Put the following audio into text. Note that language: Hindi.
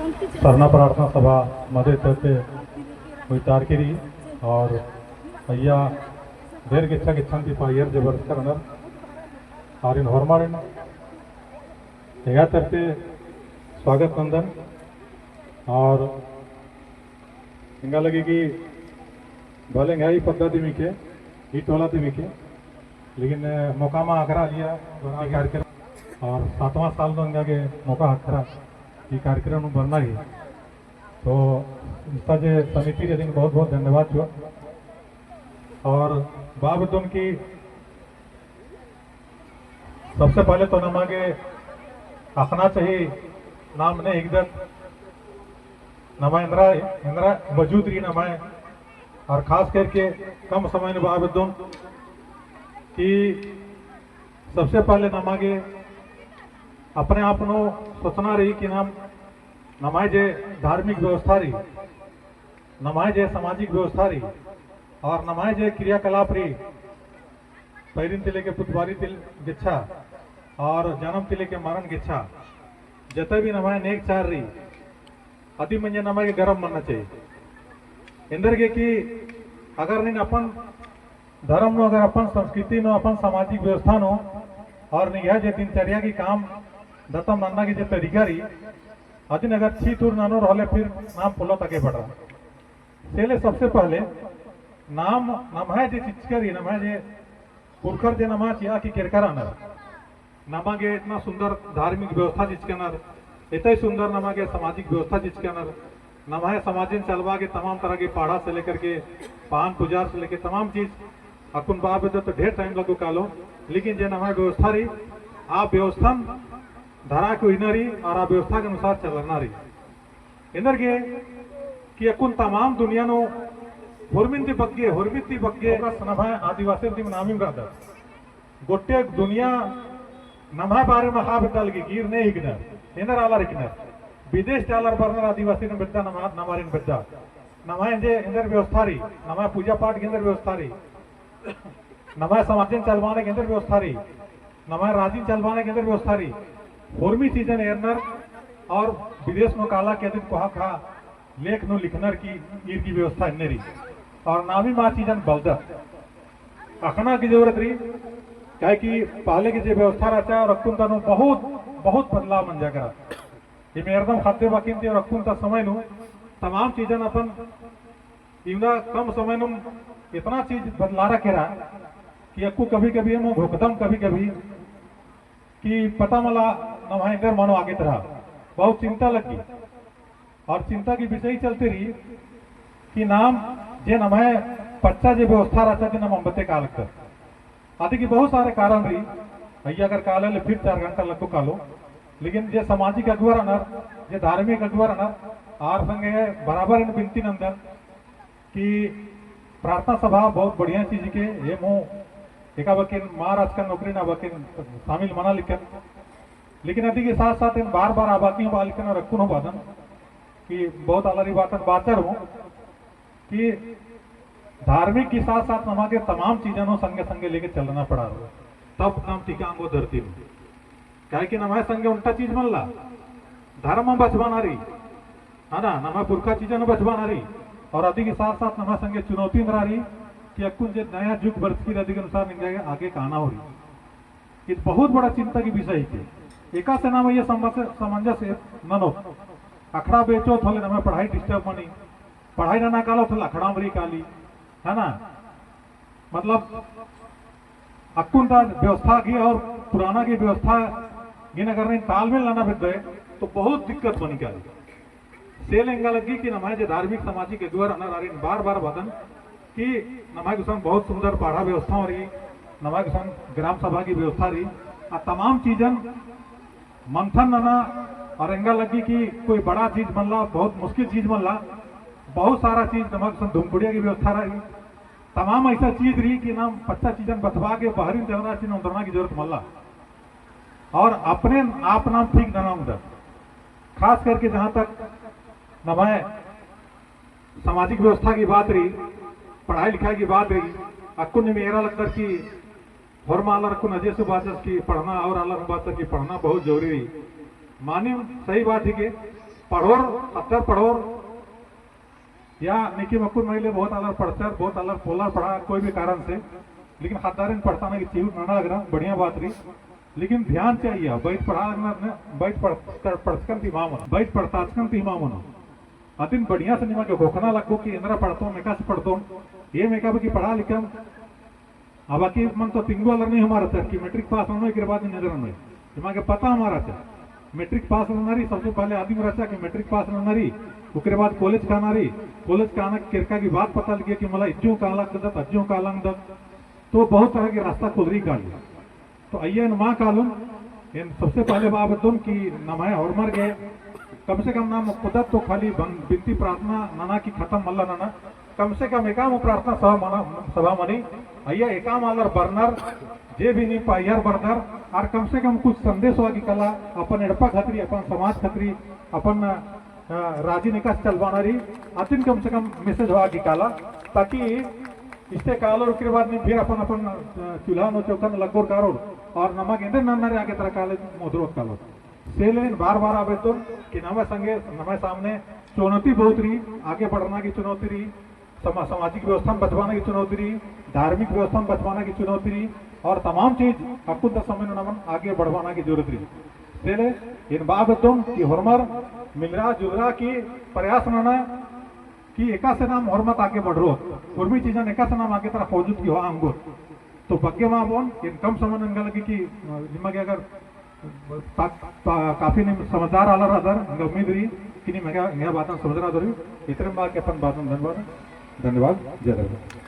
सरना प्रार्थना सभा मध्ये तर्फे तारकेरी और अय्या देर गिच्छा गिच्छांती पायर जबरदस्त करणार और इन हॉर्मारिन या तर्फे स्वागत नंदन और हिंगा लगी कि भले ही पद्धति मिके ही टोला थी मिके लेकिन मोकामा आखरा लिया कार्यक्रम और 7वां साल तो हिंगा के मौका आखरा ये कार्यक्रम बनना ही तो इसका जो समिति रे बहुत बहुत धन्यवाद हुआ और बाबतुन की सबसे पहले तो नमागे आखना चाहिए नाम ने एकदम नमा इंद्रा मौजूद रही नमाए और खास करके कम समय में बाबतुन कि सबसे पहले नमागे अपने आप नो सोचना रही कि नाम नमाय जे धार्मिक व्यवस्था रही नमाय जे सामाजिक व्यवस्था रही और नमाय जे क्रियाकलाप रही पैरिन तिले के पुतवारी तिल गिच्छा और जन्म तिले के मरण गिच्छा जते भी नमाय नेक चार रही अति मंजे नमाय के गरम मनना चाहिए इंदर के कि अगर नहीं अपन धर्म नो अगर अपन संस्कृति नो अपन सामाजिक व्यवस्था नो और नहीं है जे दिनचर्या की काम दत्तम नंदा की जो तरीका रही अजिन अगर छी तुर नानो रहले फिर नाम पुलो तके बढ़ रहा सेले सबसे पहले नाम नमाय जे चिचकरी नमाय जे पुरखर जे नमा चिया की किरकर आनर नमागे इतना सुंदर धार्मिक व्यवस्था चिचकनर इतने सुंदर नमागे सामाजिक व्यवस्था चिचकनर नमाय समाजिन चलवा के तमाम तरह के पाढ़ा से लेकर के पान पुजार से लेकर तमाम चीज अकुन बाब तो ढेर टाइम लगो कालो लेकिन जे नमाय व्यवस्था रही आप व्यवस्था धरा को इनरी और आ व्यवस्था के अनुसार चलना रही इधर के कि अकुन तमाम दुनिया नो हुर्मिंती बग्गे सनभाय आदिवासी नामी ब्रदर गोटे दुनिया नभा बारे में हा बिद्दाल की गिर नहीं हिगनर इनर आला रिकनर विदेश चालर बरनर आदिवासी ने बिद्दा नमारिन बिद्दा नमाय जे इंदर व्यवस्था रही नमाय पूजा पाठ के अंदर व्यवस्था रही नमाय समाजन चलवाने के अंदर व्यवस्था रही नमाय राजीन चलवाने के अंदर व्यवस्था रही होर्मी सीजन एरनर और विदेश में काला के दिन कोहा खा लेख नो लिखनर की ईर की व्यवस्था इन्ने रही और नामी माँ सीजन बलदर अखना की जरूरत रही क्या कि पहले की जो व्यवस्था रहता है रखून तनु बहुत बहुत बदलाव मन जा करा ये मैं एकदम खाते बाकिन थे रखून ता समय नु तमाम चीजन अपन इवना कम समय नु इतना चीज बदला रखे रहा कि अक्कू कभी कभी हम भुकदम कभी कभी कि पता मला नवा इधर मानो आगे तरह बहुत चिंता लगी और चिंता की विषय चलती रही कि नाम जे नमाय पच्चा जे व्यवस्था रहता कि नाम अम्बते काल कर आदि की बहुत सारे कारण रही भैया अगर काले ले फिर 4 घंटा लगो कालो लेकिन जे सामाजिक अगुवर अनर जे धार्मिक अगुवर अनर आर संगे बराबर इन बिनती नंदन कि प्रार्थना सभा बहुत बढ़िया चीज के ये मो एका बकिन महाराज का नौकरी ना बकिन शामिल मना लिखन लेकिन अति के साथ साथ इन बार बार आबादी हो बालिकन रखू हो बादन कि बहुत अलरी बातन बातर हो कि धार्मिक के साथ साथ हमारे तमाम चीजों संगे संगे लेके चलना पड़ा रहा तब नाम टिकांगो धरती में क्या कि नमाय संगे उल्टा चीज बनला धर्म बचवाना रही है ना नमा पुरखा चीजों बचवाना रही और अति के साथ साथ नमा संगे चुनौती में रही कि अकुन जो नया युग वर्ष की रदी के अनुसार निकल आगे कहना हो रही ये बहुत बड़ा चिंता की विषय है एका से नाम ये सामंजस्य ननो अखड़ा बेचो थोले नमे पढ़ाई डिस्टर्ब मनी पढ़ाई ना कालो थोले अखड़ा मरी काली है ना मतलब अकुन का व्यवस्था की और पुराना की व्यवस्था गिन अगर नहीं तालमेल लाना फिर गए तो बहुत दिक्कत बनी काली सेल एंगा लगी कि नमाय जो धार्मिक सामाजिक अगुवर अनर बार बार बदन कि नमाय गुसन बहुत सुंदर पाढ़ा व्यवस्था हो रही नमाय गुसन ग्राम सभा की व्यवस्था रही आ तमाम चीजन मंथन नना और एंगा लगी कि कोई बड़ा चीज बनला बहुत मुश्किल चीज बनला बहुत सारा चीज नमाय गुसन धूमकुड़िया की व्यवस्था रही तमाम ऐसा चीज रही कि नाम 50 चीजन बचवा के बाहरी देवना चीज उतरना की जरूरत मल्ला और अपने आप नाम ठीक ना उधर खास करके जहां तक नमाय सामाजिक व्यवस्था की बात रही पढ़ाई लिखाई की बात रही अक्कुन ने मेरा लगता कि फॉर्मा आला रखो नजे से बात की पढ़ना और आला बात की पढ़ना बहुत जरूरी रही माने सही बात है कि पढ़ोर अत्तर पढ़ोर या निकी मक्कुर महिले बहुत अलग पढ़चर बहुत अलग पोलर पढ़ा कोई भी कारण से, लेकिन खतदारिन पढ़ता ना कि चीज नाना लगना बढ़िया बात रही, लेकिन ध्यान चाहिए बैठ पढ़ा लगना बैठ पढ़कन थी मामन बैठ पढ़ताचकन थी मामन अतिन बढ़िया से निमा के घोखना लगो कि इंद्रा पढ़तो मेका से पढ़तो ये मेका की पढ़ा लिखम अब बाकी मन तो तिंगो अलग नहीं हमारा सर कि मैट्रिक पास होने के बाद नजर में दिमाग के पता हमारा सर मैट्रिक पास होना रही सबसे पहले आदमी रचा कि मैट्रिक पास होना रही उसके बाद कॉलेज का आना रही कॉलेज का आना किरका की बात पता लगी कि मला इज्जों का अलग दत अज्जों का अलग दत तो बहुत तरह के रास्ता खुद रही काल तो आइए माँ कालून इन सबसे पहले बात तुम कि नमाय और मर गए कम से कम नाम कुदत तो खाली बिनती प्रार्थना नाना की खत्म मल्ला नाना कम से कम एकाम प्रार्थना सभा मनी अय्या एकाम आलर बर्नर जे भी नहीं पाइयर बर्नर और कम से कम कुछ संदेश हुआ की कला अपन एडपा खतरी अपन समाज खतरी अपन राजी निकास चलवाना अतिन कम से कम मैसेज हुआ की काला ताकि इससे कालो के बाद में फिर अपन अपन चूल्हा नो चौका लगोर कारो और नमक इंदर नन्नरे आगे तरह काले मोदरोत कालो सेलेन बार बार आवे तो कि नमे संगे नमे सामने चुनौती बहुत रही आगे बढ़ना की चुनौती रही सामाजिक व्यवस्था में बचवाने की चुनौती रही धार्मिक व्यवस्था में बचवाने की चुनौती रही और तमाम चीज अकुंत समय नमन आगे बढ़वाना की जरूरत रही सेले इन बात तुम कि हरमर मिलरा जुलरा की प्रयास नाना कि एका से नाम हरमत आगे बढ़ रो कुर्मी चीजा एका से नाम आगे तरह फौजुत की हो अंगुर तो बग्गे माँ बोन इन कम समय नंगा लगी कि जिम्मे अगर काफी नहीं समझदार आला रहा उम्मीद रही कि नहीं मैं बात समझ रहा था इतने बात के अपन बात धन्यवाद जय